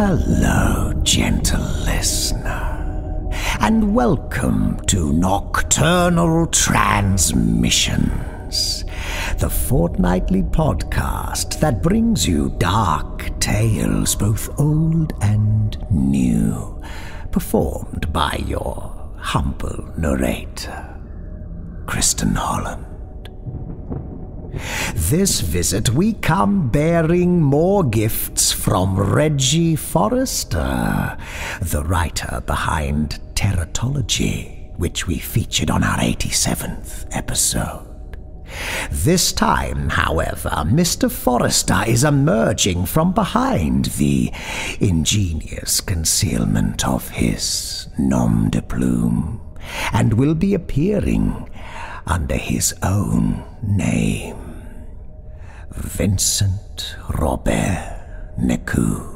Hello, gentle listener, and welcome to Nocturnal Transmissions, the fortnightly podcast that brings you dark tales, both old and new, performed by your humble narrator, Kristin Holland. This visit we come bearing more gifts from Reggie Forrester, the writer behind Teratology, which we featured on our 87th episode. This time, however, Mr. Forrester is emerging from behind the ingenious concealment of his nom de plume, and will be appearing under his own name, Vincent Robert-Nicoud.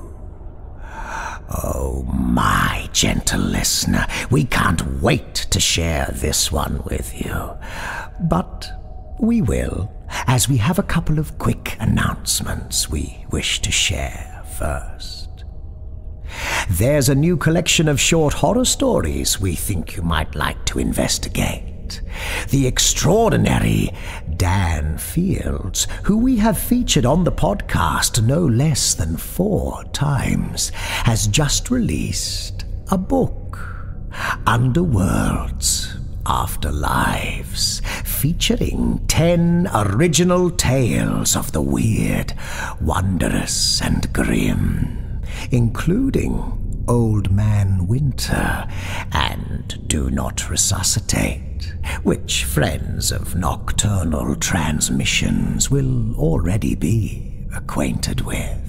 Oh, my gentle listener, we can't wait to share this one with you. But we will, as we have a couple of quick announcements we wish to share first. There's a new collection of short horror stories we think you might like to investigate. The extraordinary Dan Fields, who we have featured on the podcast no less than 4 times, has just released a book, Underworlds Afterlives, featuring 10 original tales of the weird, wondrous, and grim, including Old Man Winter and Do Not Resuscitate, which friends of Nocturnal Transmissions will already be acquainted with.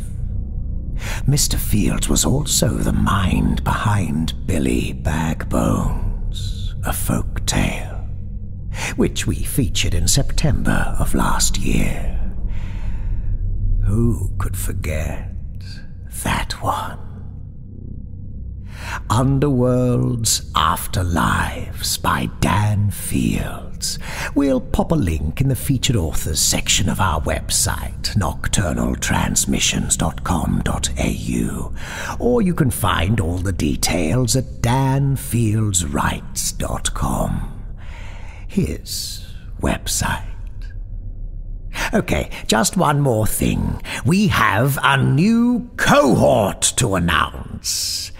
Mr. Fields was also the mind behind Billy Bagbones, a folk tale, which we featured in September of last year. Who could forget that one? Underworld's Afterlives by Dan Fields. We'll pop a link in the featured authors section of our website, nocturnaltransmissions.com.au, or you can find all the details at danfieldswrites.com, his website. Okay, just one more thing. We have a new cohort to announce.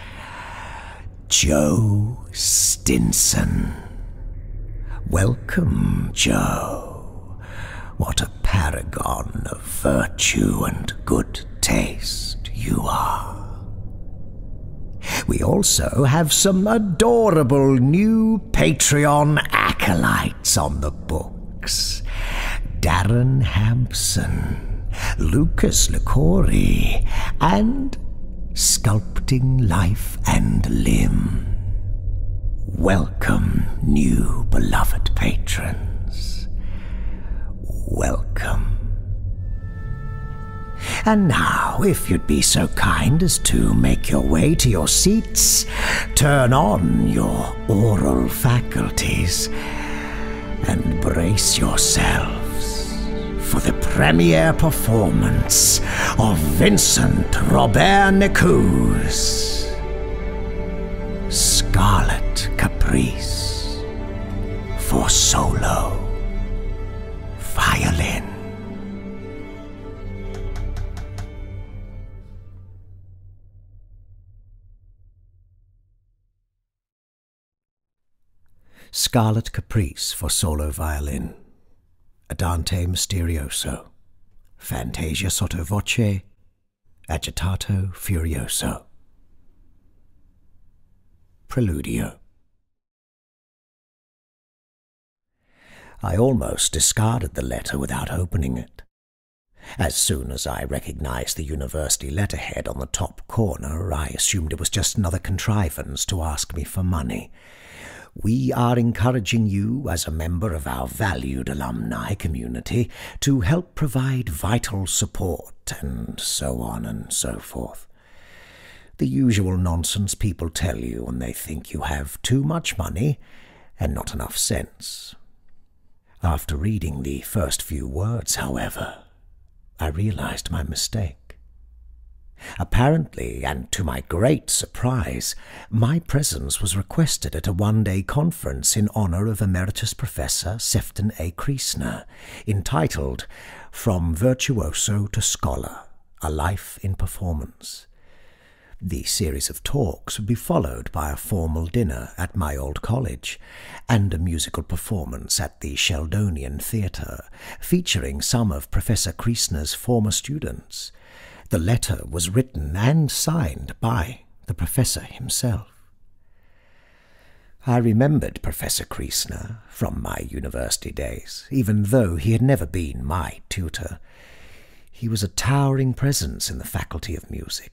Joe Stinson. Welcome, Joe. What a paragon of virtue and good taste you are. We also have some adorable new Patreon acolytes on the books. Darren Hampson, Lucas Licori, and Sculpting Life and Limb. Welcome, new beloved patrons. Welcome. And now, if you'd be so kind as to make your way to your seats, turn on your oral faculties, and brace yourselves for the premiere performance of Vincent Robert-Nicoud's Scarlet Caprice for solo violin. Scarlet Caprice for solo violin. Andante Misterioso, Fantasia sotto voce, Agitato Furioso. Preludio. I almost discarded the letter without opening it. As soon as I recognized the university letterhead on the top corner, I assumed it was just another contrivance to ask me for money. We are encouraging you, as a member of our valued alumni community, to help provide vital support, and so on and so forth. The usual nonsense people tell you when they think you have too much money and not enough sense. After reading the first few words, however, I realized my mistake. Apparently, and to my great surprise, my presence was requested at a one-day conference in honour of Emeritus Professor Sefton A. Kriesner, entitled From Virtuoso to Scholar, A Life in Performance. The series of talks would be followed by a formal dinner at my old college, and a musical performance at the Sheldonian Theatre, featuring some of Professor Kriesner's former students. The letter was written and signed by the professor himself. I remembered Professor Kriesner from my university days, even though he had never been my tutor. He was a towering presence in the Faculty of Music.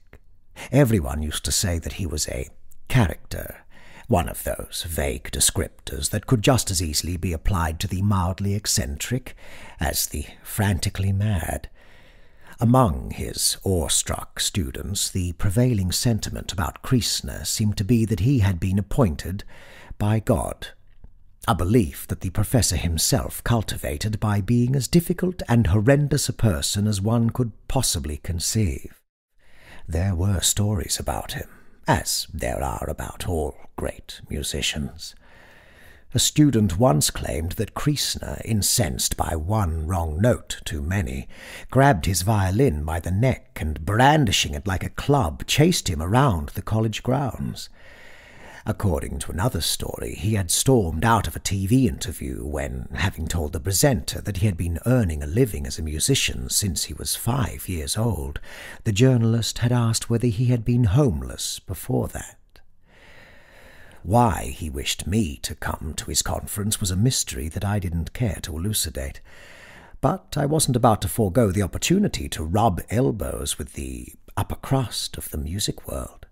Everyone used to say that he was a character, one of those vague descriptors that could just as easily be applied to the mildly eccentric as the frantically mad. Among his awestruck students, the prevailing sentiment about Kriesner seemed to be that he had been appointed by God, a belief that the professor himself cultivated by being as difficult and horrendous a person as one could possibly conceive. There were stories about him, as there are about all great musicians. A student once claimed that Kriesner, incensed by one wrong note too many, grabbed his violin by the neck and, brandishing it like a club, chased him around the college grounds. According to another story, he had stormed out of a TV interview when, having told the presenter that he had been earning a living as a musician since he was 5 years old, the journalist had asked whether he had been homeless before that. Why he wished me to come to his conference was a mystery that I didn't care to elucidate. But I wasn't about to forego the opportunity to rub elbows with the upper crust of the music world.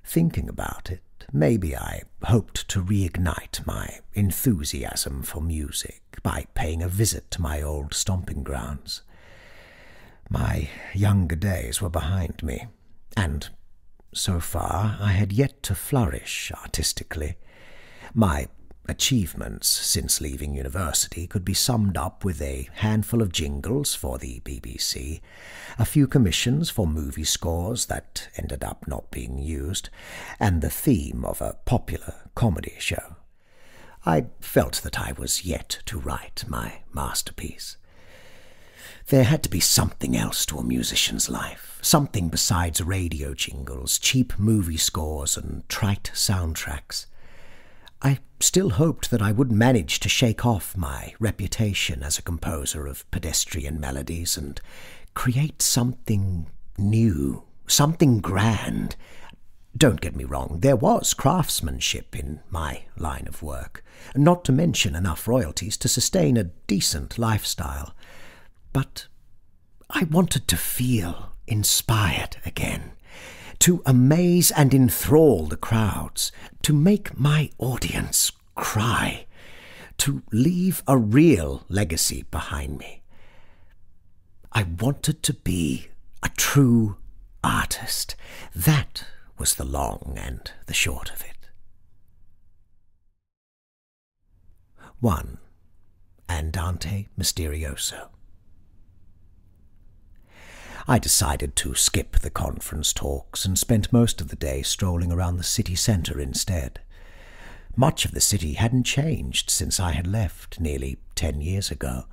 Thinking about it, maybe I hoped to reignite my enthusiasm for music by paying a visit to my old stomping grounds. My younger days were behind me, and so far I had yet to flourish artistically. My achievements since leaving university could be summed up with a handful of jingles for the BBC, a few commissions for movie scores that ended up not being used, and the theme of a popular comedy show. I felt that I was yet to write my masterpiece. There had to be something else to a musician's life, something besides radio jingles, cheap movie scores, and trite soundtracks. I still hoped that I would manage to shake off my reputation as a composer of pedestrian melodies and create something new, something grand. Don't get me wrong, there was craftsmanship in my line of work, not to mention enough royalties to sustain a decent lifestyle. But I wanted to feel inspired again, to amaze and enthrall the crowds, to make my audience cry, to leave a real legacy behind me. I wanted to be a true artist. That was the long and the short of it. 1. Andante Misterioso. I decided to skip the conference talks and spent most of the day strolling around the city centre instead. Much of the city hadn't changed since I had left nearly 10 years ago.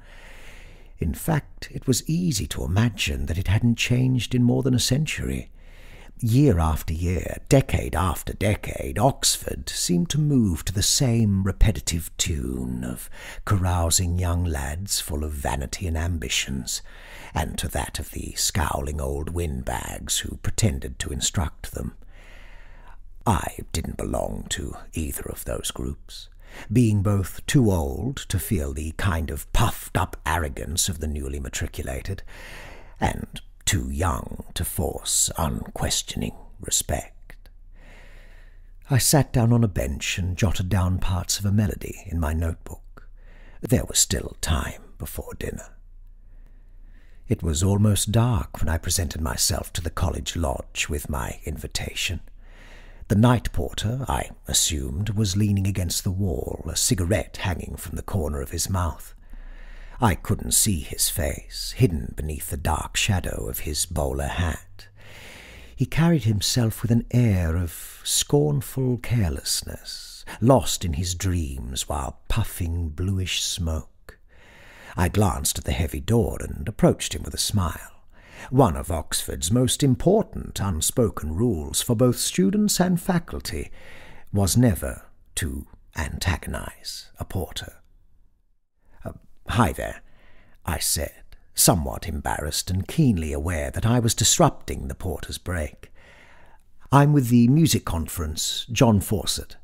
In fact, it was easy to imagine that it hadn't changed in more than a century. Year after year, decade after decade, Oxford seemed to move to the same repetitive tune of carousing young lads full of vanity and ambitions, and to that of the scowling old windbags who pretended to instruct them. I didn't belong to either of those groups, being both too old to feel the kind of puffed-up arrogance of the newly matriculated, and too young to force unquestioning respect. I sat down on a bench and jotted down parts of a melody in my notebook. There was still time before dinner. It was almost dark when I presented myself to the college lodge with my invitation. The night porter, I assumed, was leaning against the wall, a cigarette hanging from the corner of his mouth. I couldn't see his face, hidden beneath the dark shadow of his bowler hat. He carried himself with an air of scornful carelessness, lost in his dreams while puffing bluish smoke. I glanced at the heavy door and approached him with a smile. One of Oxford's most important unspoken rules for both students and faculty was never to antagonize a porter. "Hi there," I said, somewhat embarrassed and keenly aware that I was disrupting the porter's break. "I'm with the music conference, John Fawcett.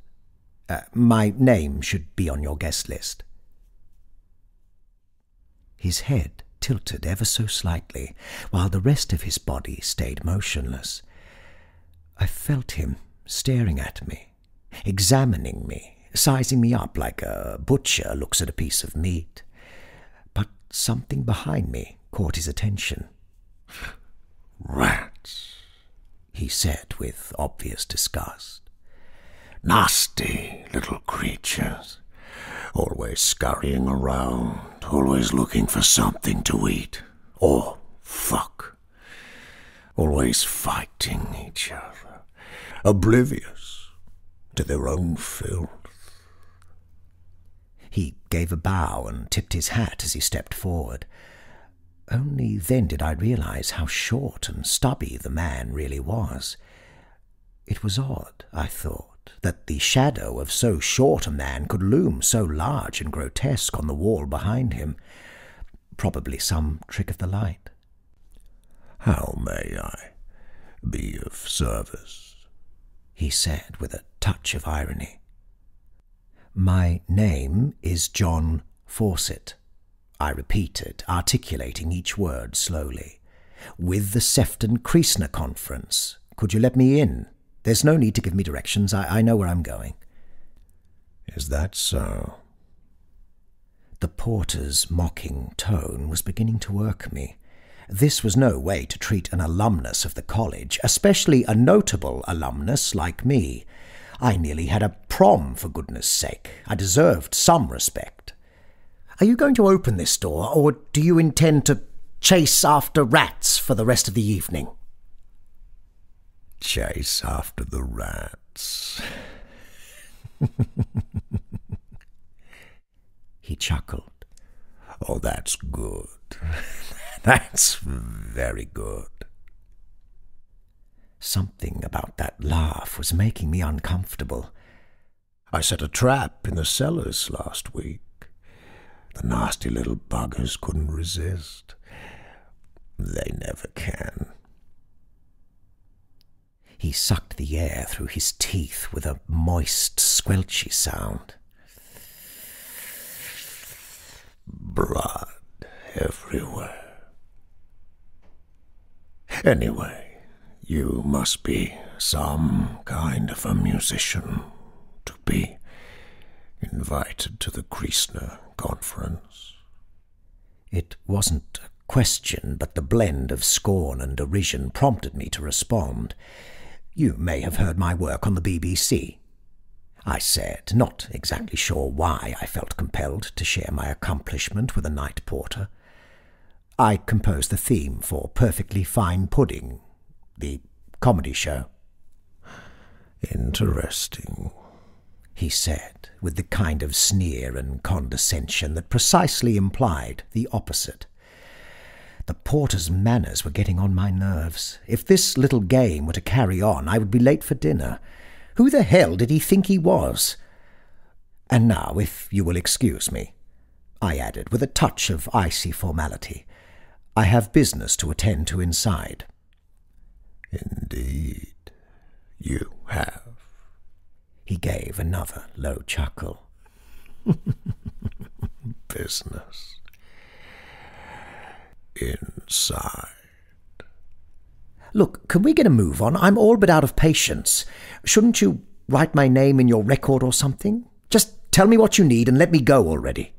My name should be on your guest list." His head tilted ever so slightly, while the rest of his body stayed motionless. I felt him staring at me, examining me, sizing me up like a butcher looks at a piece of meat. But something behind me caught his attention. "Rats," he said with obvious disgust. "Nasty little creatures. Always scurrying around, always looking for something to eat. Or fuck. Always fighting each other, oblivious to their own filth." He gave a bow and tipped his hat as he stepped forward. Only then did I realize how short and stubby the man really was. It was odd, I thought, that the shadow of so short a man could loom so large and grotesque on the wall behind him. Probably some trick of the light. "How may I be of service?" he said with a touch of irony. "My name is John Fawcett," I repeated, articulating each word slowly. "With the Sefton Kreisner Conference. Could you let me in? There's no need to give me directions. I know where I'm going." "Is that so?" The porter's mocking tone was beginning to irk me. This was no way to treat an alumnus of the college, especially a notable alumnus like me. I nearly had a prom, for goodness sake. I deserved some respect. "Are you going to open this door, or do you intend to chase after rats for the rest of the evening?" "Chase after the rats." He chuckled. "Oh, that's good. That's very good." Something about that laugh was making me uncomfortable. "I set a trap in the cellars last week. The nasty little buggers couldn't resist. They never can." He sucked the air through his teeth with a moist, squelchy sound. "Blood everywhere. Anyway, you must be some kind of a musician to be invited to the Kreisner Conference." It wasn't a question, but the blend of scorn and derision prompted me to respond. "You may have heard my work on the BBC," I said, not exactly sure why I felt compelled to share my accomplishment with a night porter. "I composed the theme for Perfectly Fine Pudding, the comedy show." "Interesting," he said, with the kind of sneer and condescension that precisely implied the opposite. The porter's manners were getting on my nerves. If this little game were to carry on, I would be late for dinner. Who the hell did he think he was? "And now, if you will excuse me," I added, with a touch of icy formality, "I have business to attend to inside." "Indeed, you have." He gave another low chuckle. "Business. Inside." "Look, can we get a move on? I'm all but out of patience. Shouldn't you write my name in your record or something? Just tell me what you need and let me go already."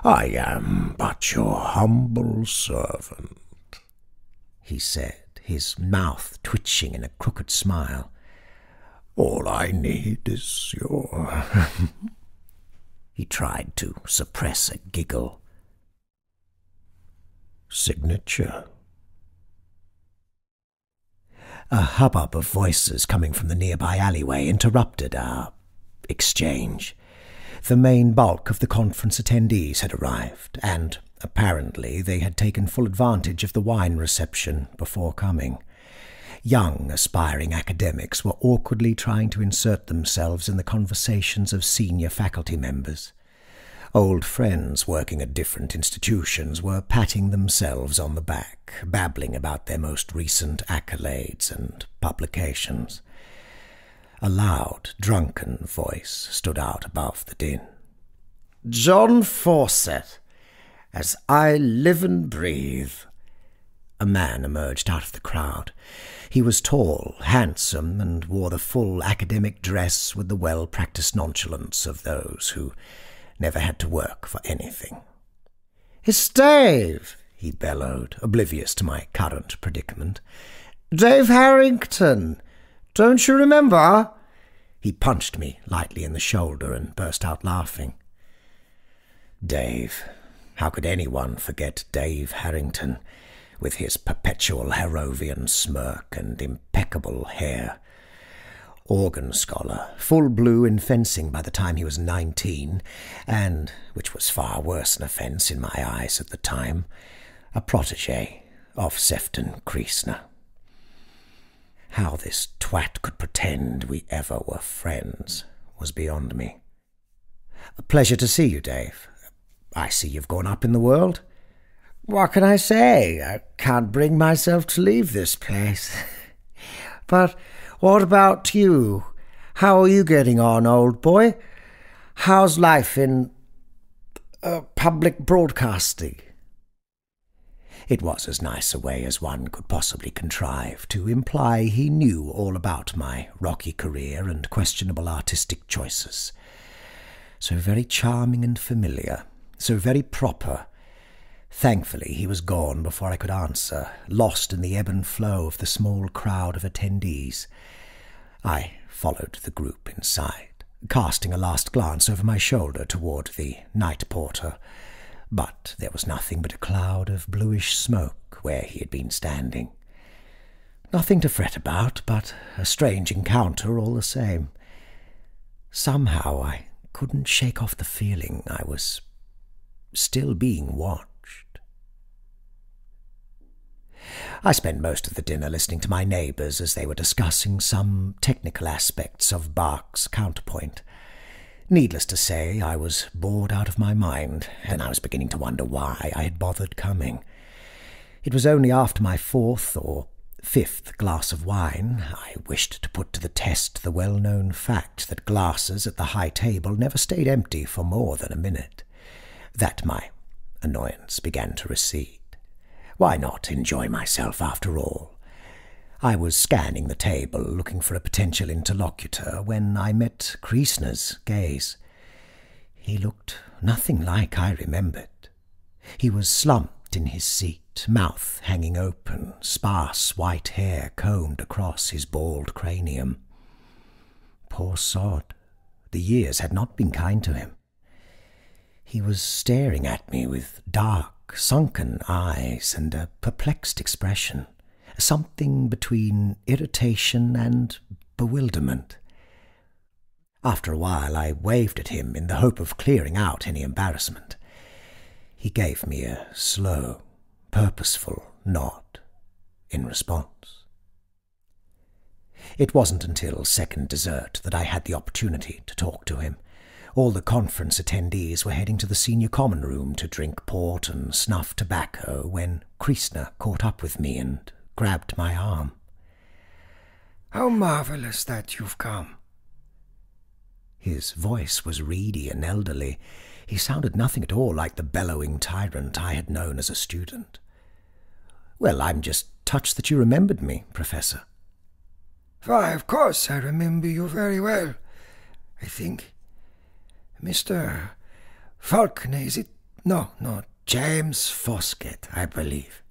"I am but your humble servant," he said, his mouth twitching in a crooked smile. "All I need is your—" He tried to suppress a giggle. signature. A hubbub of voices coming from the nearby alleyway interrupted our exchange. The main bulk of the conference attendees had arrived, and apparently they had taken full advantage of the wine reception before coming. Young, aspiring academics were awkwardly trying to insert themselves in the conversations of senior faculty members. Old friends working at different institutions were patting themselves on the back, babbling about their most recent accolades and publications. A loud, drunken voice stood out above the din. "John Fawcett, as I live and breathe." A man emerged out of the crowd. He was tall, handsome, and wore the full academic dress with the well-practiced nonchalance of those who never had to work for anything. "It's Dave," he bellowed, oblivious to my current predicament. "Dave Harrington. Don't you remember?" He punched me lightly in the shoulder and burst out laughing. Dave. How could anyone forget Dave Harrington, with his perpetual Harrovian smirk and impeccable hair? Organ scholar, full blue in fencing by the time he was 19, and, which was far worse an offence in my eyes at the time, a protégé of Sefton Kristina. How this twat could pretend we ever were friends was beyond me. "A pleasure to see you, Dave. I see you've gone up in the world." "What can I say? I can't bring myself to leave this place. But what about you? How are you getting on, old boy? How's life in public broadcasting?" It was as nice a way as one could possibly contrive to imply he knew all about my rocky career and questionable artistic choices. So very charming and familiar, so very proper. Thankfully he was gone before I could answer, lost in the ebb and flow of the small crowd of attendees. I followed the group inside, casting a last glance over my shoulder toward the night porter, but there was nothing but a cloud of bluish smoke where he had been standing. Nothing to fret about, but a strange encounter all the same. Somehow I couldn't shake off the feeling I was still being watched. I spent most of the dinner listening to my neighbours as they were discussing some technical aspects of Bach's counterpoint. Needless to say, I was bored out of my mind, and I was beginning to wonder why I had bothered coming. It was only after my fourth or fifth glass of wine I wished to put to the test the well-known fact that glasses at the high table never stayed empty for more than a minute, that my annoyance began to recede. Why not enjoy myself after all? I was scanning the table, looking for a potential interlocutor, when I met Kristina's gaze. He looked nothing like I remembered. He was slumped in his seat, mouth hanging open, sparse white hair combed across his bald cranium. Poor sod, the years had not been kind to him. He was staring at me with dark, sunken eyes and a perplexed expression, something between irritation and bewilderment. After a while I waved at him in the hope of clearing out any embarrassment. He gave me a slow, purposeful nod in response. It wasn't until second dessert that I had the opportunity to talk to him. All the conference attendees were heading to the senior common room to drink port and snuff tobacco when Kristina caught up with me and grabbed my arm. "How marvellous that you've come." His voice was reedy and elderly. He sounded nothing at all like the bellowing tyrant I had known as a student. "Well, I'm just touched that you remembered me, Professor." "Why, of course I remember you very well. I think Mr. Faulkner, is it? No, James Fosket, I believe."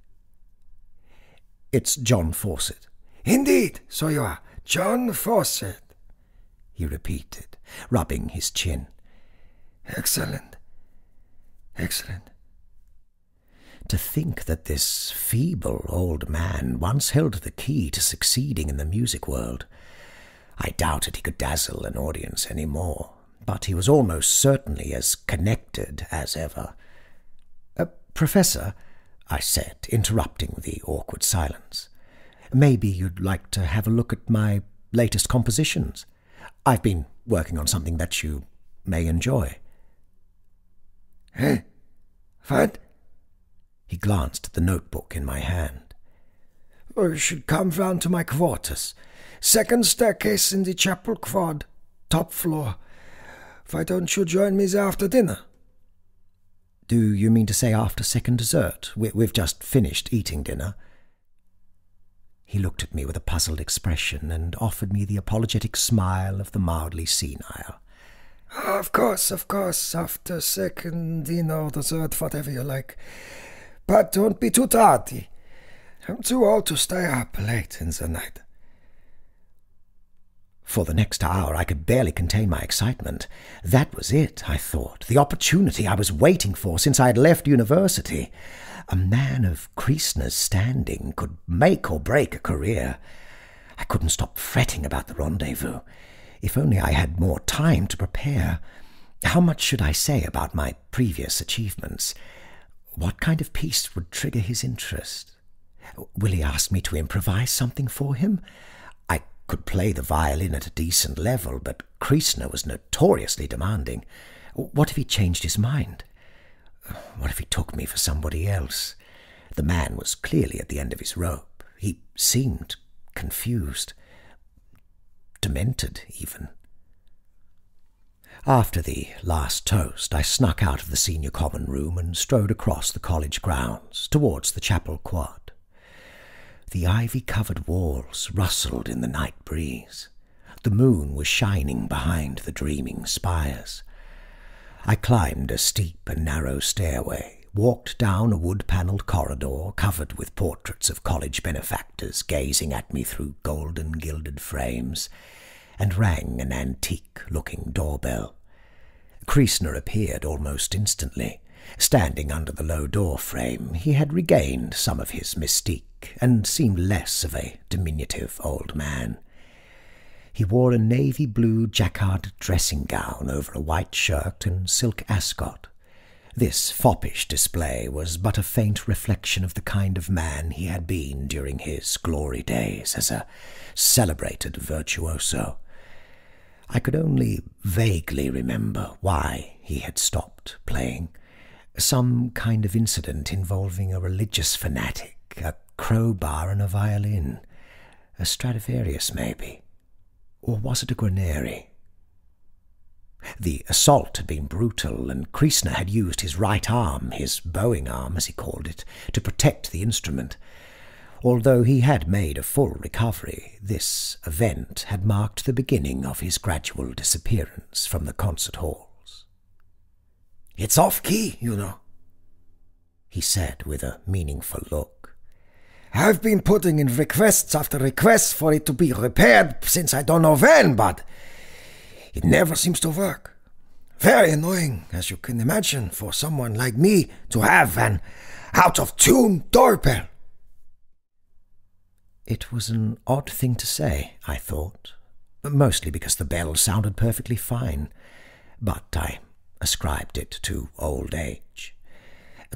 "It's John Fawcett." "Indeed, so you are. John Fawcett," he repeated, rubbing his chin. Excellent. Excellent. To think that this feeble old man once held the key to succeeding in the music world. I doubted he could dazzle an audience any more, but he was almost certainly as connected as ever. Professor, I said, interrupting the awkward silence, maybe you'd like to have a look at my latest compositions. I've been working on something that you may enjoy. Eh? What? He glanced at the notebook in my hand. You should come round to my quarters. Second staircase in the chapel quad, top floor. Why don't you join me there after dinner? Do you mean to say after second dessert? We've just finished eating dinner. He looked at me with a puzzled expression and offered me the apologetic smile of the mildly senile. Of course, after second dinner or dessert, whatever you like. But don't be too tardy. I'm too old to stay up late in the night. For the next hour I could barely contain my excitement. That was it, I thought, the opportunity I was waiting for since I had left university. A man of Kristin's standing could make or break a career. I couldn't stop fretting about the rendezvous. If only I had more time to prepare. How much should I say about my previous achievements? What kind of piece would trigger his interest? Will he ask me to improvise something for him? I could play the violin at a decent level, but Kristin was notoriously demanding. What if he changed his mind? What if he took me for somebody else? The man was clearly at the end of his rope. He seemed confused, demented even. After the last toast, I snuck out of the senior common room and strode across the college grounds towards the chapel quad. The ivy-covered walls rustled in the night breeze. The moon was shining behind the dreaming spires. I climbed a steep and narrow stairway, walked down a wood-panelled corridor covered with portraits of college benefactors gazing at me through golden gilded frames, and rang an antique-looking doorbell. Kristin appeared almost instantly. Standing under the low door frame, he had regained some of his mystique and seemed less of a diminutive old man. He wore a navy-blue jacquard dressing gown over a white shirt and silk ascot. This foppish display was but a faint reflection of the kind of man he had been during his glory days as a celebrated virtuoso. I could only vaguely remember why he had stopped playing. Some kind of incident involving a religious fanatic, a crowbar and a violin. A Stradivarius, maybe. Or was it a Guarneri? The assault had been brutal, and Kristin had used his right arm, his bowing arm as he called it, to protect the instrument. Although he had made a full recovery, this event had marked the beginning of his gradual disappearance from the concert halls. It's off-key, you know, he said with a meaningful look. I've been putting in requests after requests for it to be repaired since I don't know when, but it never seems to work. Very annoying, as you can imagine, for someone like me to have an out-of-tune doorbell. It was an odd thing to say, I thought, mostly because the bell sounded perfectly fine, but I ascribed it to old age.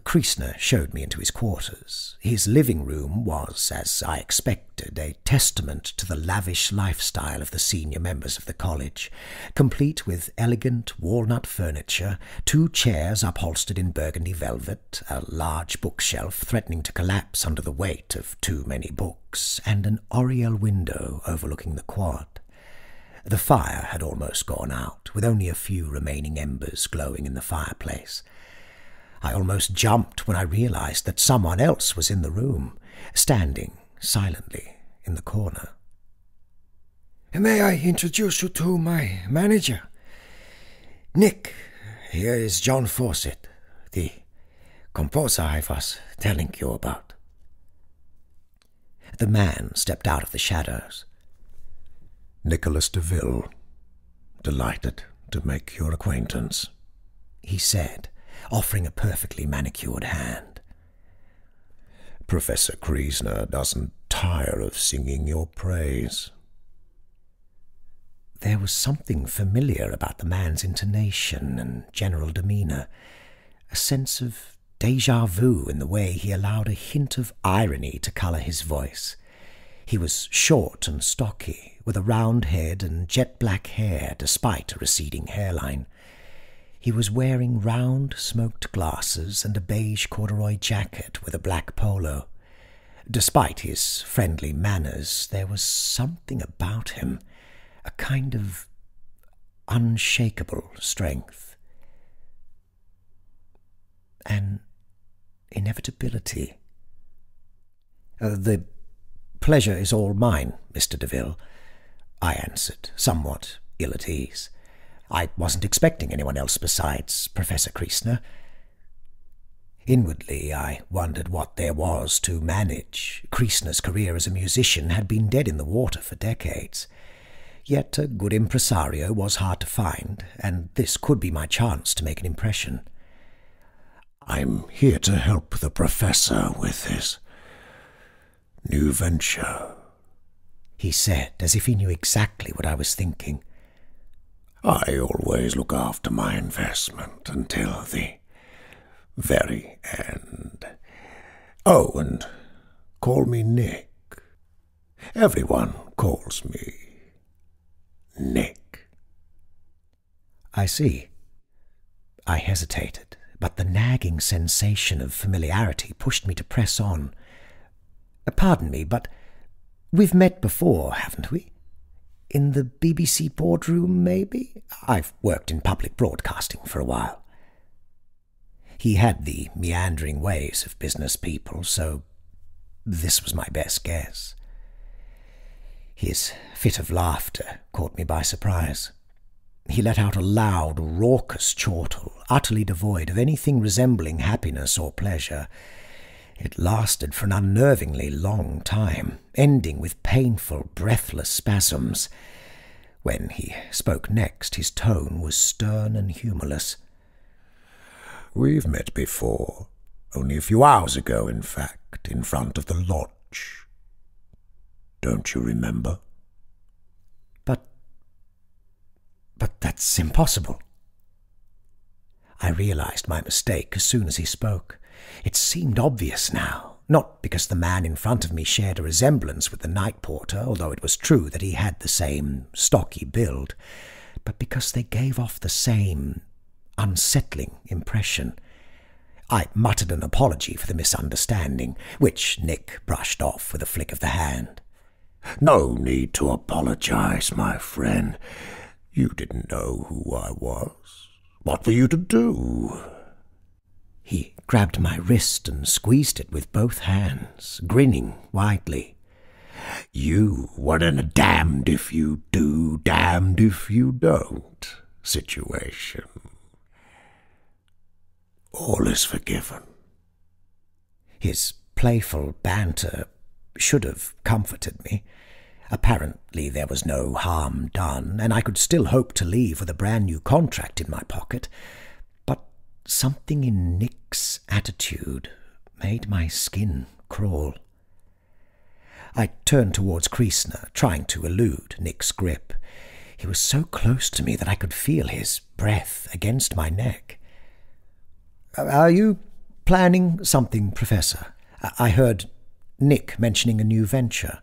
Kristin showed me into his quarters. His living room was, as I expected, a testament to the lavish lifestyle of the senior members of the college, complete with elegant walnut furniture, 2 chairs upholstered in burgundy velvet, a large bookshelf threatening to collapse under the weight of too many books, and an oriel window overlooking the quad. The fire had almost gone out, with only a few remaining embers glowing in the fireplace. I almost jumped when I realized that someone else was in the room, standing silently in the corner. May I introduce you to my manager? Nick, here is John Fawcett, the composer I was telling you about. The man stepped out of the shadows. Nicholas DeVille, delighted to make your acquaintance, he said, offering a perfectly manicured hand. Professor Kristin doesn't tire of singing your praise. There was something familiar about the man's intonation and general demeanour, a sense of déjà vu in the way he allowed a hint of irony to colour his voice. He was short and stocky, with a round head and jet-black hair despite a receding hairline. He was wearing round, smoked glasses and a beige corduroy jacket with a black polo. Despite his friendly manners, there was something about him, a kind of unshakable strength. An inevitability. The pleasure is all mine, Mr. Deville, I answered, somewhat ill at ease. I wasn't expecting anyone else besides Professor Kristin. Inwardly, I wondered what there was to manage. Kristin's career as a musician had been dead in the water for decades. Yet a good impresario was hard to find, and this could be my chance to make an impression. I'm here to help the Professor with his new venture, he said, as if he knew exactly what I was thinking. I always look after my investment until the very end. Oh, and call me Nick. Everyone calls me Nick. I see. I hesitated, but the nagging sensation of familiarity pushed me to press on. Pardon me, but we've met before, haven't we? In the BBC boardroom, maybe? I've worked in public broadcasting for a while. He had the meandering ways of business people, so this was my best guess. His fit of laughter caught me by surprise. He let out a loud, raucous chortle, utterly devoid of anything resembling happiness or pleasure. It lasted for an unnervingly long time, ending with painful, breathless spasms. When he spoke next, his tone was stern and humourless. We've met before, only a few hours ago, in fact, in front of the lodge. Don't you remember? But that's impossible. I realised my mistake as soon as he spoke. It seemed obvious now, not because the man in front of me shared a resemblance with the night porter, although it was true that he had the same stocky build, but because they gave off the same unsettling impression. I muttered an apology for the misunderstanding, which Nick brushed off with a flick of the hand. No need to apologise, my friend. You didn't know who I was. What were you to do? He grabbed my wrist and squeezed it with both hands, grinning widely. You were in a damned if you do, damned if you don't situation. All is forgiven. His playful banter should have comforted me. Apparently there was no harm done, and I could still hope to leave with a brand-new contract in my pocket. But something in Nick's attitude made my skin crawl. I turned towards Kristin, trying to elude Nick's grip. He was so close to me that I could feel his breath against my neck. "Are you planning something, Professor? I heard Nick mentioning a new venture."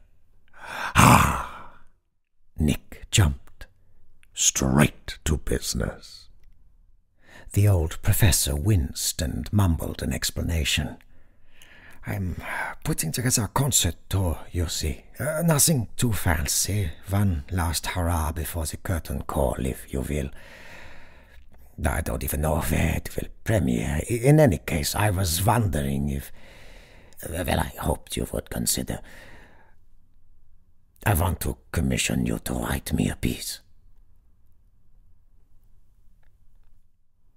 Ah! Nick jumped. Straight to business. The old professor winced and mumbled an explanation. "I'm putting together a concert tour, you see. Nothing too fancy. One last hurrah before the curtain call, if you will. I don't even know where it will premiere. In any case, I was wondering if... Well, I hoped you would consider... I want to commission you to write me a piece."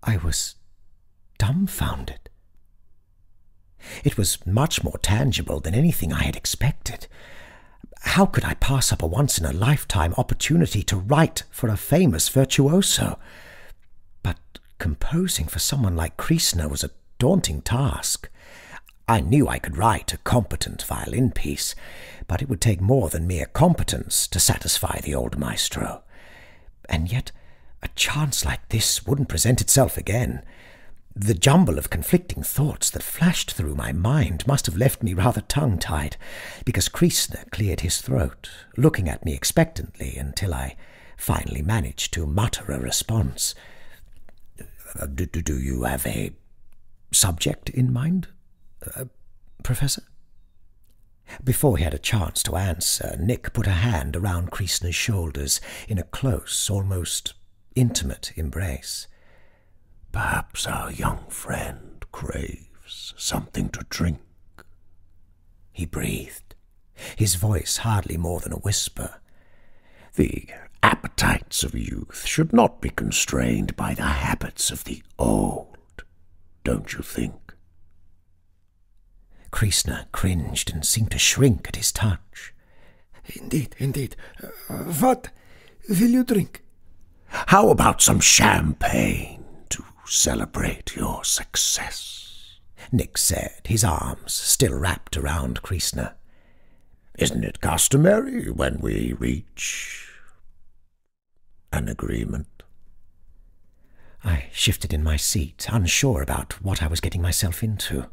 I was dumbfounded. It was much more tangible than anything I had expected. How could I pass up a once-in-a-lifetime opportunity to write for a famous virtuoso? But composing for someone like Kristin was a daunting task. I knew I could write a competent violin piece, but it would take more than mere competence to satisfy the old maestro. And yet a chance like this wouldn't present itself again. The jumble of conflicting thoughts that flashed through my mind must have left me rather tongue-tied, because Kristin cleared his throat, looking at me expectantly until I finally managed to mutter a response. Do you have a subject in mind, Professor? Before he had a chance to answer, Nick put a hand around Kristin's shoulders in a close, almost intimate embrace. Perhaps our young friend craves something to drink, he breathed, his voice hardly more than a whisper. The appetites of youth should not be constrained by the habits of the old, don't you think? Kristin cringed and seemed to shrink at his touch. Indeed. What will you drink? How about some champagne to celebrate your success? Nick said, his arms still wrapped around Kristin. Isn't it customary when we reach an agreement? I shifted in my seat, unsure about what I was getting myself into.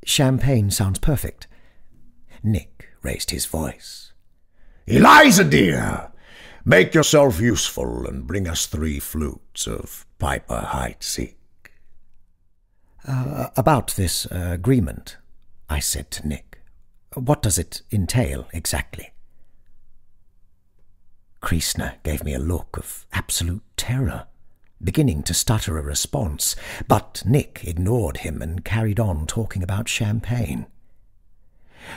Champagne sounds perfect. Nick raised his voice. Eliza, dear, make yourself useful and bring us 3 flutes of Piper Heidsieck. About this agreement, I said to Nick. What does it entail exactly? Kristin gave me a look of absolute terror, beginning to stutter a response, but Nick ignored him and carried on talking about champagne.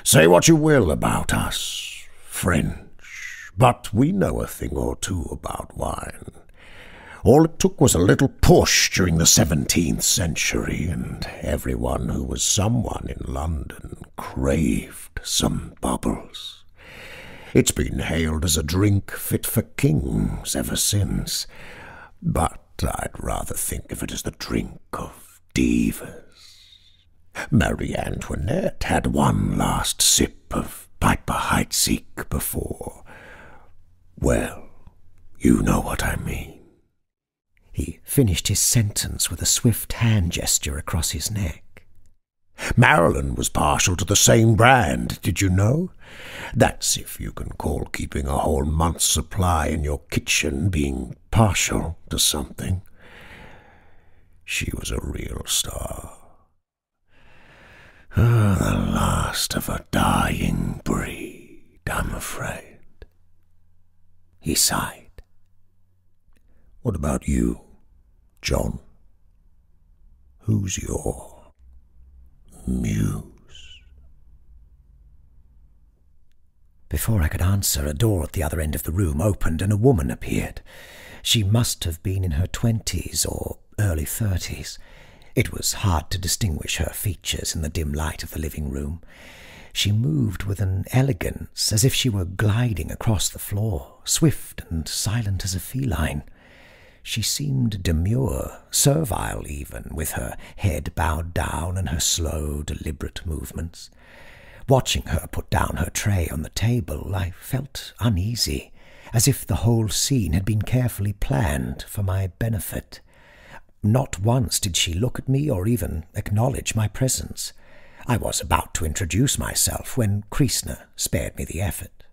Say what you will about us, French, but we know a thing or two about wine. All it took was a little push during the 17th century, and everyone who was someone in London craved some bubbles. It's been hailed as a drink fit for kings ever since, but I'd rather think of it as the drink of divas. Marie Antoinette had one last sip of Piper Heidsieck before. Well, you know what I mean. He finished his sentence with a swift hand gesture across his neck. Marilyn was partial to the same brand, did you know? That's if you can call keeping a whole month's supply in your kitchen being partial to something. She was a real star. The last of a dying breed, I'm afraid. He sighed. What about you, John? Who's your muse? Before I could answer, a door at the other end of the room opened and a woman appeared. She must have been in her 20s or early 30s. It was hard to distinguish her features in the dim light of the living room. She moved with an elegance as if she were gliding across the floor, swift and silent as a feline. She seemed demure, servile even, with her head bowed down and her slow, deliberate movements. Watching her put down her tray on the table, I felt uneasy, as if the whole scene had been carefully planned for my benefit. Not once did she look at me or even acknowledge my presence. I was about to introduce myself when Kristin spared me the effort.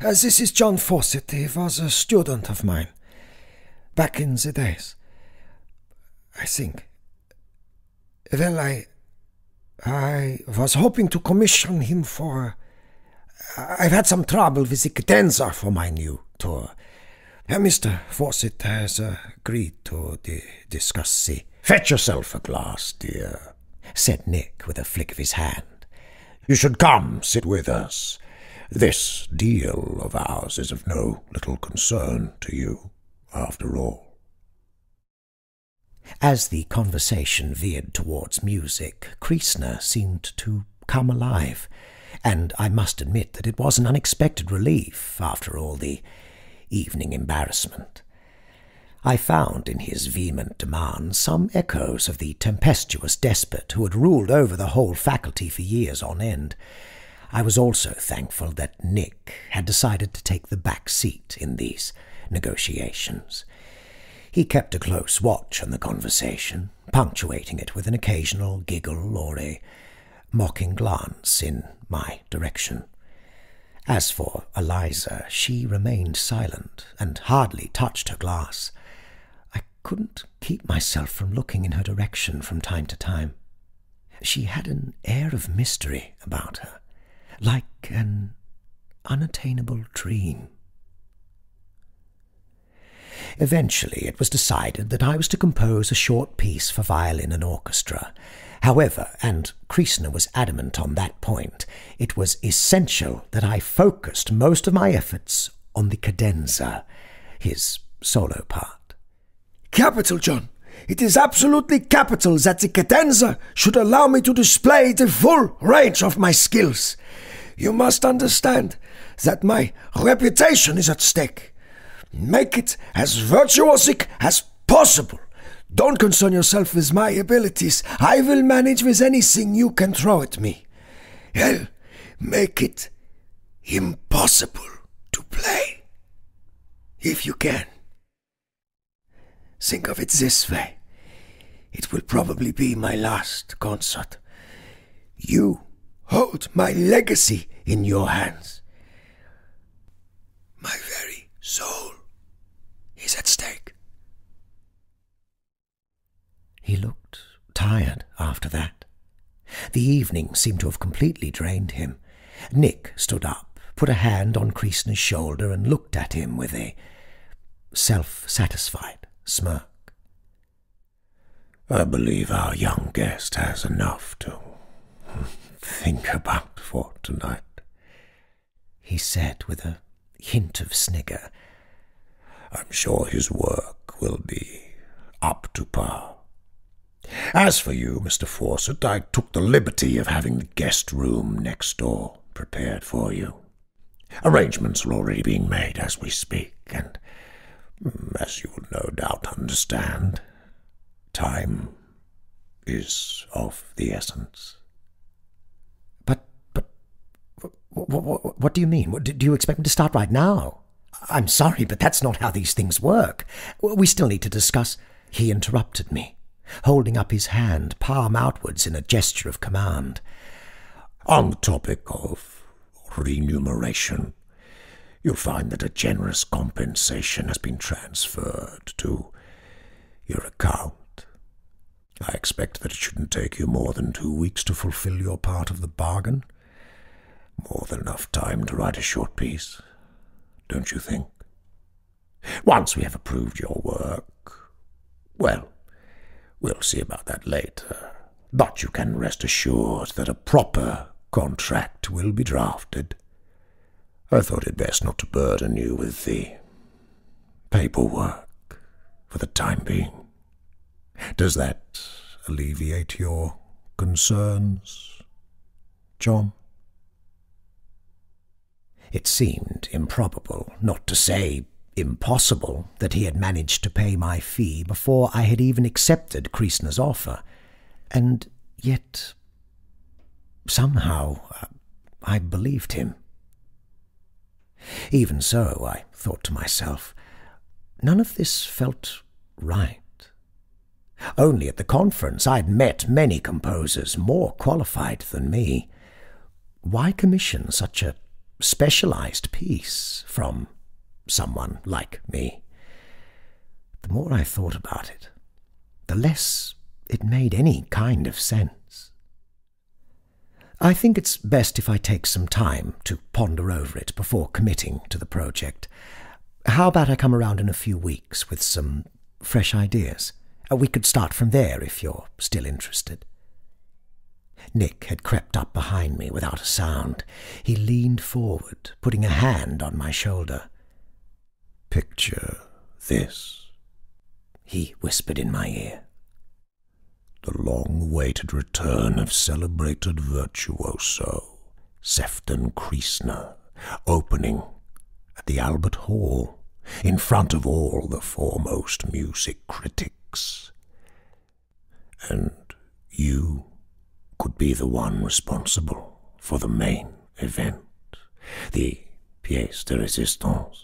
This is John Fawcett. He was a student of mine. Back in the days, I think. Well, I was hoping to commission him for... I've had some trouble with the cadenza for my new tour. Mr. Fawcett has agreed to discuss the... Fetch yourself a glass, dear, said Nick with a flick of his hand. You should come sit with us. This deal of ours is of no little concern to you, after all. As the conversation veered towards music, Kristin seemed to come alive, and I must admit that it was an unexpected relief after all the evening embarrassment. I found in his vehement demands some echoes of the tempestuous despot who had ruled over the whole faculty for years on end. I was also thankful that Nick had decided to take the back seat in these negotiations. He kept a close watch on the conversation, punctuating it with an occasional giggle or a mocking glance in my direction. As for Eliza, she remained silent and hardly touched her glass. I couldn't keep myself from looking in her direction from time to time. She had an air of mystery about her, like an unattainable dream. Eventually it was decided that I was to compose a short piece for violin and orchestra. However, and Kristin was adamant on that point, it was essential that I focused most of my efforts on the cadenza, his solo part. Capital, John. It is absolutely capital that the cadenza should allow me to display the full range of my skills. You must understand that my reputation is at stake. Make it as virtuosic as possible. Don't concern yourself with my abilities. I will manage with anything you can throw at me. Hell, make it impossible to play, if you can. Think of it this way. It will probably be my last concert. You hold my legacy in your hands. My very soul is at stake. He looked tired after that. The evening seemed to have completely drained him. Nick stood up, put a hand on Kristin's shoulder, and looked at him with a self-satisfied smirk. I believe our young guest has enough to think about for tonight, he said with a hint of snigger. I'm sure his work will be up to par. As for you, Mr. Fawcett, I took the liberty of having the guest room next door prepared for you. Arrangements are already being made as we speak, and, as you will no doubt understand, time is of the essence. But, what do you mean? Do you expect me to start right now? I'm sorry, but that's not how these things work. We still need to discuss. He interrupted me, holding up his hand, palm outwards in a gesture of command. On the topic of remuneration, you'll find that a generous compensation has been transferred to your account. I expect that it shouldn't take you more than 2 weeks to fulfill your part of the bargain. More than enough time to write a short piece, don't you think? Once we have approved your work, well, we'll see about that later. But you can rest assured that a proper contract will be drafted. I thought it best not to burden you with the paperwork for the time being. Does that alleviate your concerns, John? It seemed improbable, not to say impossible, that he had managed to pay my fee before I had even accepted Kristin's offer. And yet, somehow, I believed him. Even so, I thought to myself, none of this felt right. Only at the conference I'd met many composers more qualified than me. Why commission such a specialized piece from someone like me? The more I thought about it, the less it made any kind of sense. I think it's best if I take some time to ponder over it before committing to the project. How about I come around in a few weeks with some fresh ideas? We could start from there if you're still interested. Nick had crept up behind me without a sound. He leaned forward, putting a hand on my shoulder. Picture this, he whispered in my ear. The long-awaited return of celebrated virtuoso Sefton Kristin, opening at the Albert Hall, in front of all the foremost music critics. And you could be the one responsible for the main event, the pièce de résistance.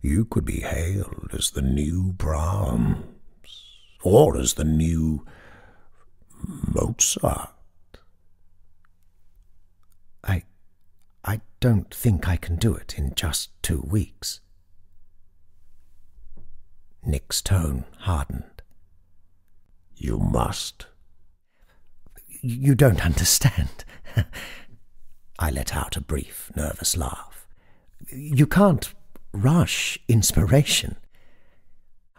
You could be hailed as the new Brahms, or as the new Mozart. I don't think I can do it in just 2 weeks. Nick's tone hardened. You must. You don't understand. I let out a brief, nervous laugh. You can't rush inspiration.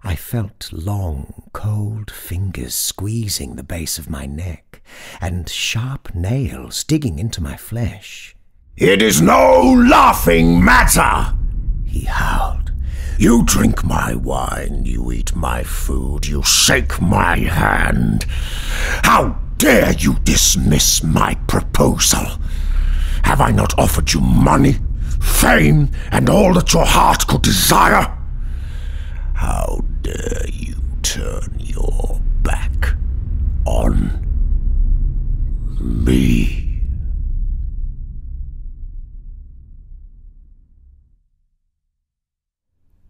I felt long, cold fingers squeezing the base of my neck, and sharp nails digging into my flesh. "It is no laughing matter," he howled. "You drink my wine, you eat my food, you shake my hand. How dare you dismiss my proposal? Have I not offered you money, fame, and all that your heart could desire? How dare you turn your back on me?"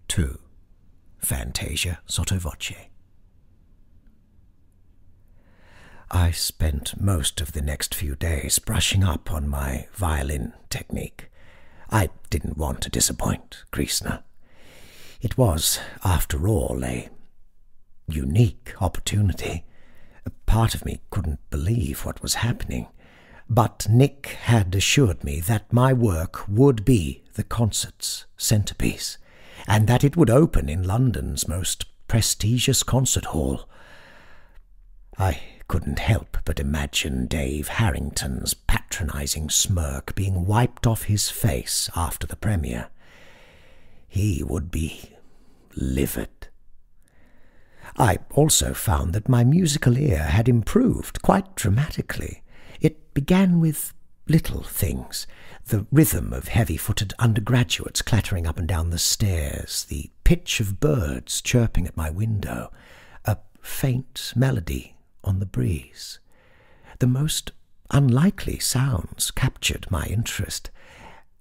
Two, Fantasia sotto voce. I spent most of the next few days brushing up on my violin technique. I didn't want to disappoint Kristin. It was, after all, a unique opportunity. A part of me couldn't believe what was happening, but Nick had assured me that my work would be the concert's centerpiece, and that it would open in London's most prestigious concert hall. I couldn't help but imagine Dave Harrington's patronizing smirk being wiped off his face after the premiere. He would be livid. I also found that my musical ear had improved quite dramatically. It began with little things: the rhythm of heavy-footed undergraduates clattering up and down the stairs, the pitch of birds chirping at my window, a faint melody on the breeze. The most unlikely sounds captured my interest,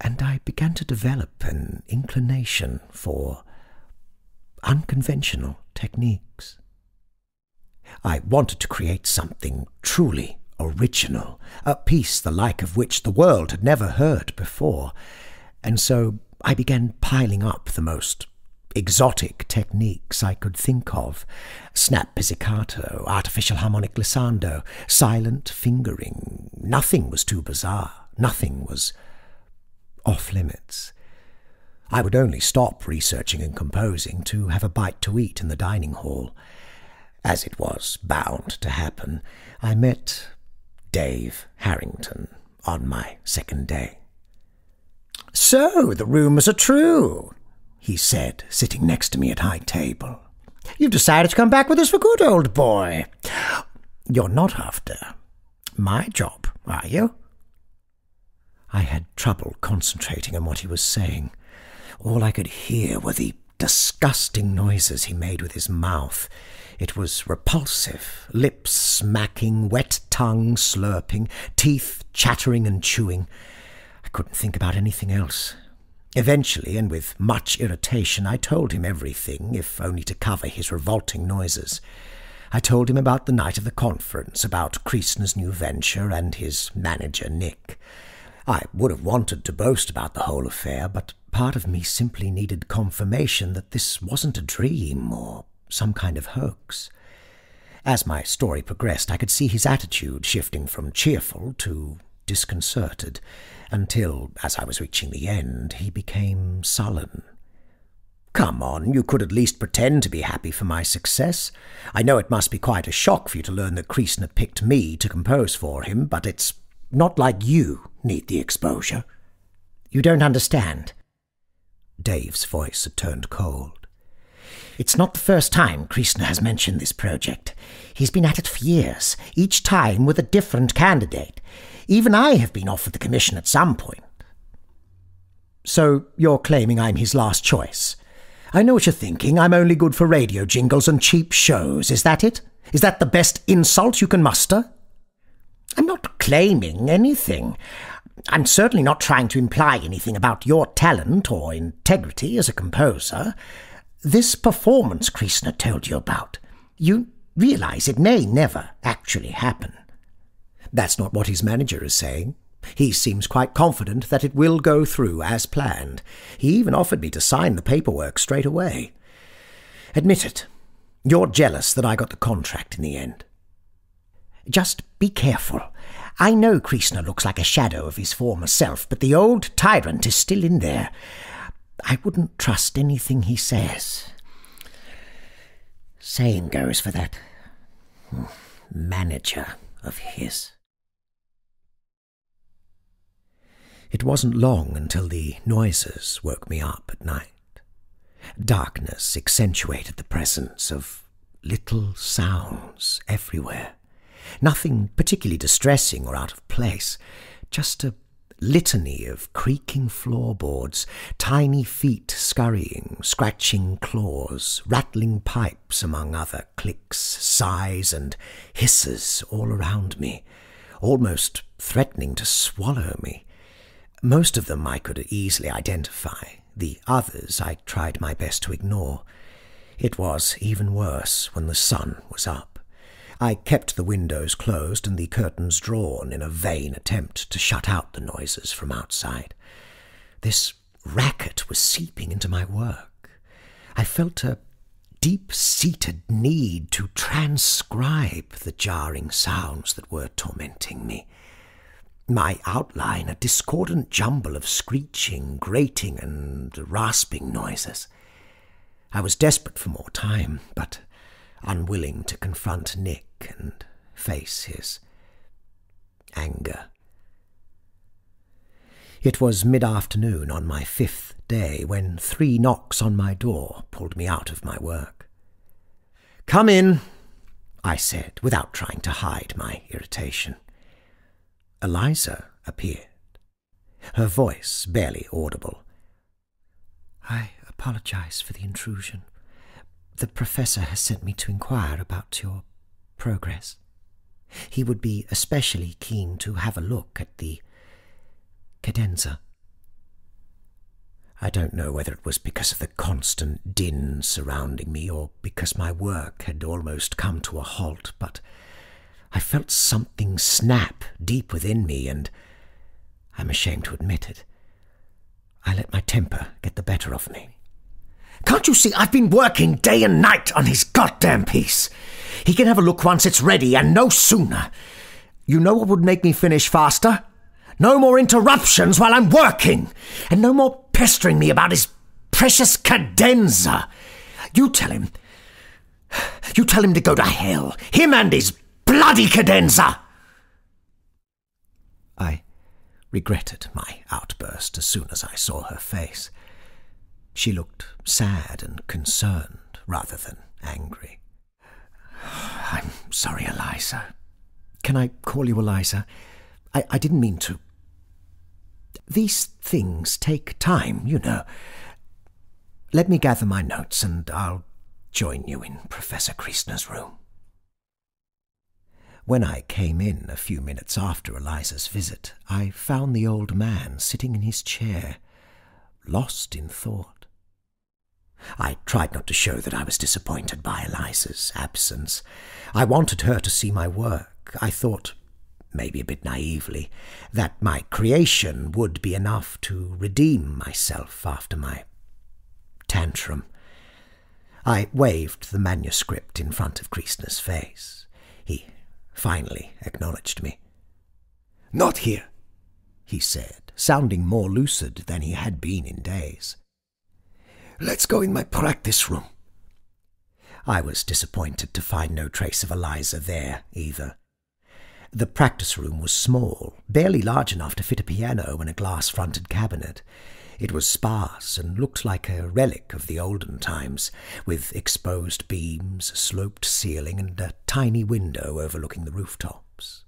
and I began to develop an inclination for unconventional techniques. I wanted to create something truly original, a piece the like of which the world had never heard before, and so I began piling up the most exotic techniques I could think of: snap pizzicato, artificial harmonic glissando, silent fingering. Nothing was too bizarre, nothing was off limits. I would only stop researching and composing to have a bite to eat in the dining hall. As it was bound to happen, I met Dave Harrington on my second day. "So, the rumours are true," he said, sitting next to me at high table. "You've decided to come back with us for good, old boy. You're not after my job, are you?" I had trouble concentrating on what he was saying. All I could hear were the disgusting noises he made with his mouth. It was repulsive, lips smacking, wet tongue slurping, teeth chattering and chewing. I couldn't think about anything else. Eventually, and with much irritation, I told him everything, if only to cover his revolting noises. I told him about the night of the conference, about Kristin's new venture, and his manager, Nick. I would have wanted to boast about the whole affair, but part of me simply needed confirmation that this wasn't a dream or some kind of hoax. As my story progressed, I could see his attitude shifting from cheerful to disconcerted, until, as I was reaching the end, he became sullen. "Come on, you could at least pretend to be happy for my success. I know it must be quite a shock for you to learn that Kristin had picked me to compose for him, but it's not like you need the exposure." "You don't understand." Dave's voice had turned cold. "It's not the first time Kristin has mentioned this project. He's been at it for years, each time with a different candidate. Even I have been offered the commission at some point." "So you're claiming I'm his last choice?" I know what you're thinking. I'm only good for radio jingles and cheap shows. Is that it? Is that the best insult you can muster? I'm not claiming anything. I'm certainly not trying to imply anything about your talent or integrity as a composer. This performance Kristin told you about, you realise it may never actually happen. That's not what his manager is saying. He seems quite confident that it will go through as planned. He even offered me to sign the paperwork straight away. Admit it. You're jealous that I got the contract in the end. Just be careful. I know Kristin looks like a shadow of his former self, but the old tyrant is still in there. I wouldn't trust anything he says. Same goes for that manager of his. It wasn't long until the noises woke me up at night. Darkness accentuated the presence of little sounds everywhere. Nothing particularly distressing or out of place, just a litany of creaking floorboards, tiny feet scurrying, scratching claws, rattling pipes among other clicks, sighs and hisses all around me, almost threatening to swallow me. Most of them I could easily identify. The others I tried my best to ignore. It was even worse when the sun was up. I kept the windows closed and the curtains drawn in a vain attempt to shut out the noises from outside. This racket was seeping into my work. I felt a deep-seated need to transcribe the jarring sounds that were tormenting me. My outline a discordant jumble of screeching, grating, and rasping noises. I was desperate for more time, but unwilling to confront Nick and face his anger. It was mid-afternoon on my 5th day when 3 knocks on my door pulled me out of my work. "Come in," I said, without trying to hide my irritation. Eliza appeared, her voice barely audible. "I apologize for the intrusion. The professor has sent me to inquire about your progress. He would be especially keen to have a look at the cadenza." I don't know whether it was because of the constant din surrounding me or because my work had almost come to a halt, but I felt something snap deep within me, and I'm ashamed to admit it. I let my temper get the better of me. "Can't you see I've been working day and night on his goddamn piece? He can have a look once it's ready, and no sooner. You know what would make me finish faster? No more interruptions while I'm working, and no more pestering me about his precious cadenza. You tell him to go to hell. Him and his bloody cadenza!" I regretted my outburst as soon as I saw her face. She looked sad and concerned rather than angry. "I'm sorry, Eliza. Can I call you Eliza? I didn't mean to. These things take time, you know. Let me gather my notes and I'll join you in Professor Kristin's room." When I came in a few minutes after Eliza's visit, I found the old man sitting in his chair, lost in thought. I tried not to show that I was disappointed by Eliza's absence. I wanted her to see my work. I thought, maybe a bit naively, that my creation would be enough to redeem myself after my tantrum. I waved the manuscript in front of Kristin's face. He finally acknowledged me. "Not here," he said, sounding more lucid than he had been in days. "Let's go in my practice room." I was disappointed to find no trace of Eliza there either. The practice room was small, barely large enough to fit a piano and a glass-fronted cabinet. It was sparse and looked like a relic of the olden times, with exposed beams, a sloped ceiling, and a tiny window overlooking the rooftops.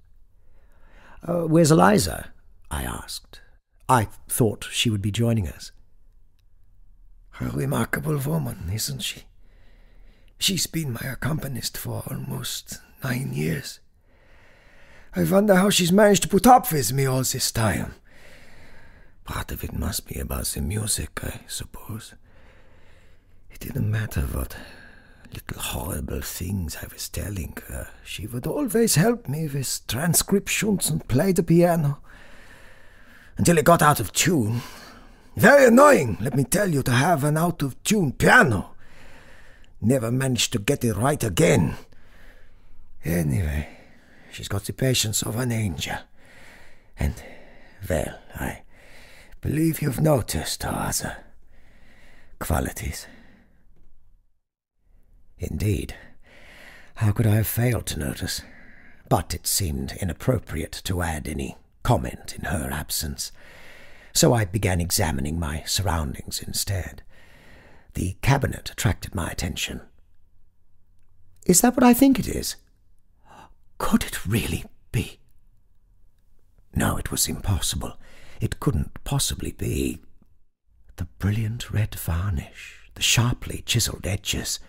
"Where's Eliza?" I asked. "I thought she would be joining us." A remarkable woman, isn't she? She's been my accompanist for almost 9 years. I wonder how she's managed to put up with me all this time. Part of it must be about the music, I suppose. It didn't matter what little horrible things I was telling her. She would always help me with transcriptions and play the piano. Until it got out of tune. Very annoying, let me tell you, to have an out-of-tune piano. Never managed to get it right again. Anyway, she's got the patience of an angel. And, well, I believe you've noticed her other qualities. Indeed. How could I have failed to notice? But it seemed inappropriate to add any comment in her absence, so I began examining my surroundings instead. The cabinet attracted my attention. Is that what I think it is? Could it really be? No, it was impossible. It couldn't possibly be. The brilliant red varnish, the sharply chiselled edges.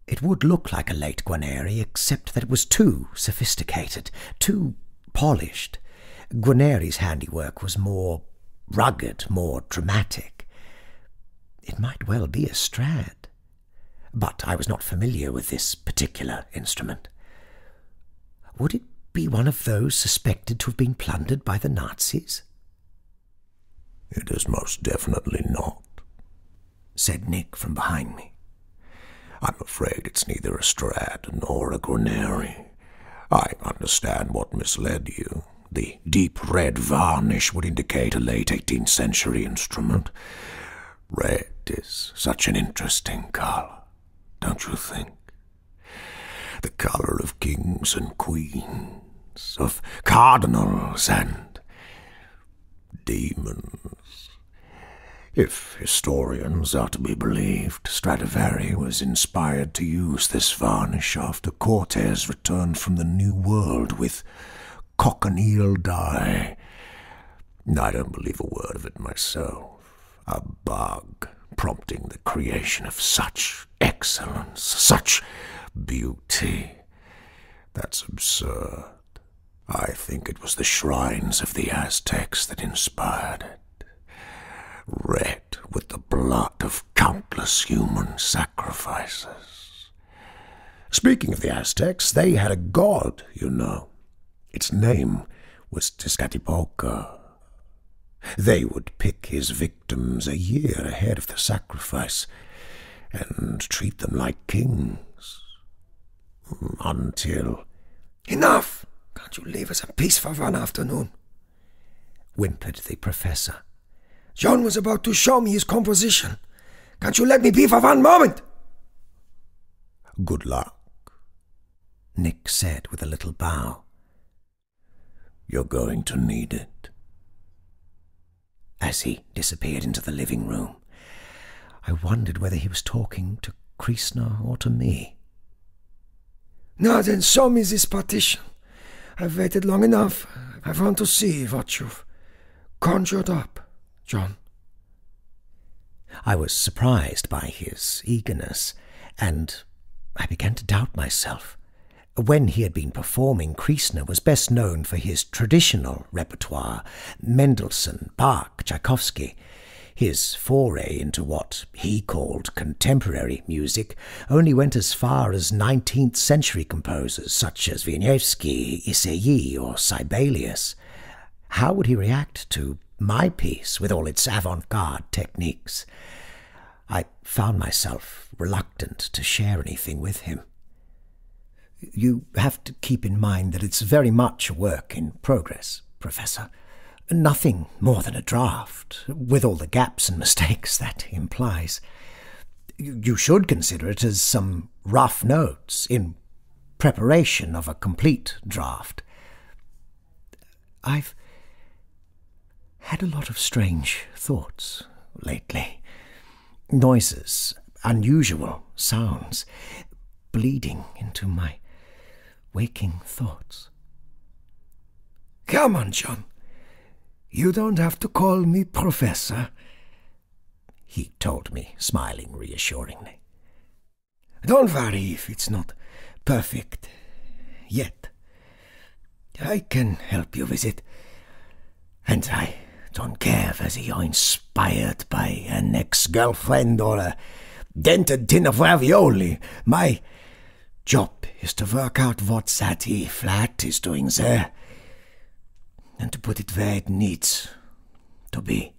It would look like a late Guarneri, except that it was too sophisticated, too polished. Guarneri's handiwork was more rugged, more dramatic. It might well be a Strad, but I was not familiar with this particular instrument. Would it be one of those suspected to have been plundered by the Nazis? It is most definitely not, said Nick from behind me. I'm afraid it's neither a Strad nor a Guarneri. I understand what misled you. The deep red varnish would indicate a late 18th century instrument. Red is such an interesting colour, don't you think? The colour of kings and queens, of cardinals and demons. If historians are to be believed, Stradivari was inspired to use this varnish after Cortes returned from the New World with cochineal dye. I don't believe a word of it myself. A bug prompting the creation of such excellence, such beauty. That's absurd. I think it was the shrines of the Aztecs that inspired it. Red with the blood of countless human sacrifices. Speaking of the Aztecs, they had a god, you know. Its name was Tezcatlipoca. They would pick his victims a year ahead of the sacrifice and treat them like kings. Until... Enough! Can't you leave us in peace for one afternoon? Whimpered the professor. John was about to show me his composition. Can't you let me be for one moment? Good luck, Nick said with a little bow. You're going to need it. As he disappeared into the living room, I wondered whether he was talking to Kristin or to me. Now then, show me this partition. I've waited long enough. I want to see what you've conjured up, John. I was surprised by his eagerness, and I began to doubt myself. When he had been performing, Kristin was best known for his traditional repertoire, Mendelssohn, Bach, Tchaikovsky. His foray into what he called contemporary music only went as far as 19th century composers such as Wieniawski, Isaïe, or Sibelius. How would he react to my piece with all its avant-garde techniques? I found myself reluctant to share anything with him. You have to keep in mind that it's very much a work in progress, Professor. Nothing more than a draft, with all the gaps and mistakes that implies. You should consider it as some rough notes in preparation of a complete draft. I've had a lot of strange thoughts lately. Noises, unusual sounds, bleeding into my waking thoughts. Come on, John. You don't have to call me Professor. he told me, smiling reassuringly. Don't worry if it's not perfect yet. I can help you with it. And I don't care whether you're inspired by an ex-girlfriend or a dented tin of ravioli. My job is to work out what that E-flat is doing there, and to put it where it needs to be.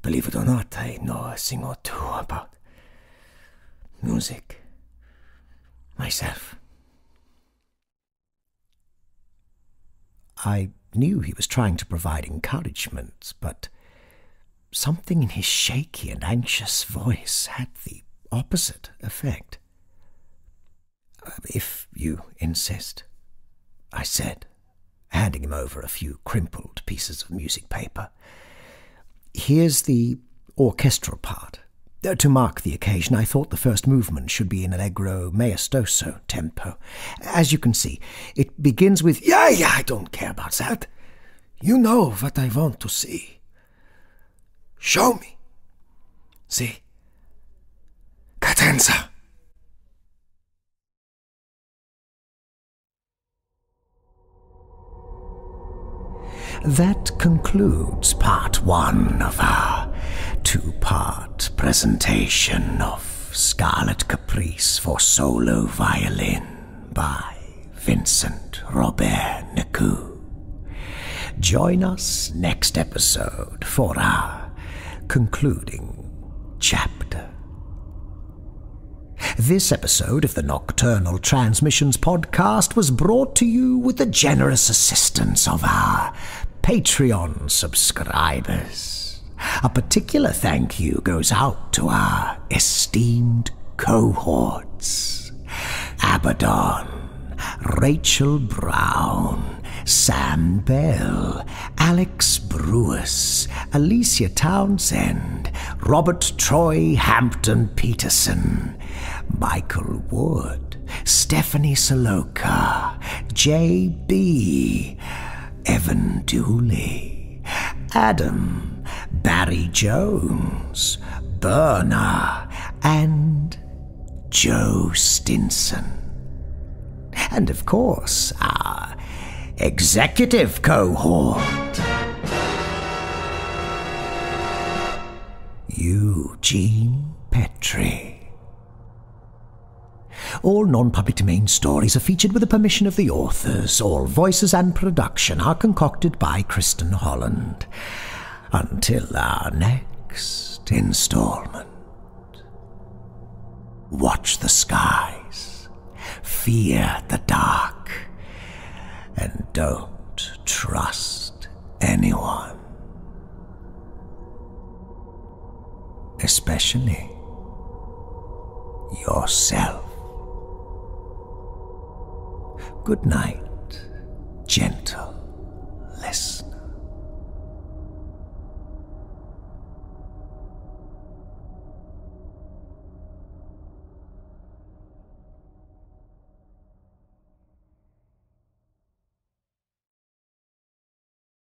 Believe it or not, I know a thing or two about music myself. I knew he was trying to provide encouragement, but something in his shaky and anxious voice had the opposite effect. "If you insist," I said, handing him over a few crumpled pieces of music paper. "Here's the orchestral part. To mark the occasion, I thought the first movement should be in allegro maestoso tempo. As you can see, it begins with..." Yeah, I don't care about that. You know what I want to see. Show me. See? Cadenza. That concludes part 1 of our 2-part presentation of Scarlet Caprice for solo violin by Vincent Robert-Nicoud. Join us next episode for our concluding chapter. This episode of the Nocturnal Transmissions podcast was brought to you with the generous assistance of our Patreon subscribers. A particular thank you goes out to our esteemed cohorts: Abaddon, Rachel Brown, Sam Bell, Alex Brewis, Alicia Townsend, Robert Troy Hampton Peterson, Michael Wood, Stephanie Saloka, J.B., Evan Dooley, Adam, Barry Jones, Berna, and Joe Stinson. And of course, our executive cohort, Eugene Petrie. All non-public domain stories are featured with the permission of the authors. All voices and production are concocted by Kristin Holland. Until our next installment, watch the skies, fear the dark, and don't trust anyone, especially yourself. Good night, gentle